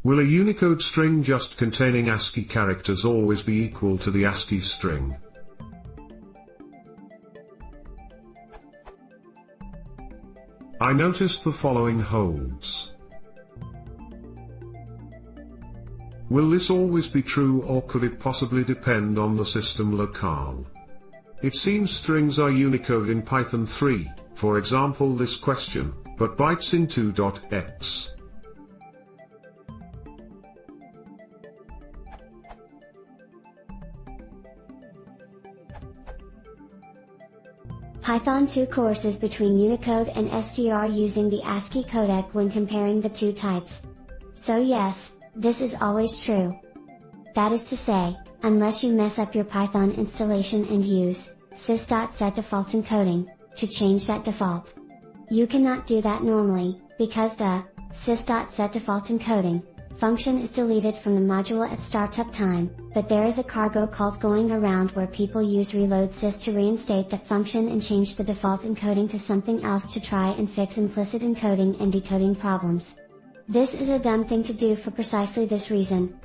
Will a Unicode string just containing ASCII characters always be equal to the ASCII string? I noticed the following holds. Will this always be true, or could it possibly depend on the system locale? It seems strings are Unicode in Python 3, for example this question, but bytes in 2.x. Python 2 courses between Unicode and STR using the ASCII codec when comparing the two types. So yes, this is always true. That is to say, unless you mess up your Python installation and use sys.setDefault encoding to change that default. You cannot do that normally, because the sys.setDefault encoding function is deleted from the module at startup time, but there is a cargo cult going around where people use reload sys to reinstate that function and change the default encoding to something else to try and fix implicit encoding and decoding problems. This is a dumb thing to do for precisely this reason.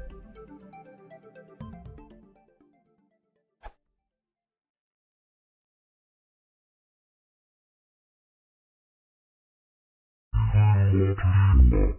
Hello.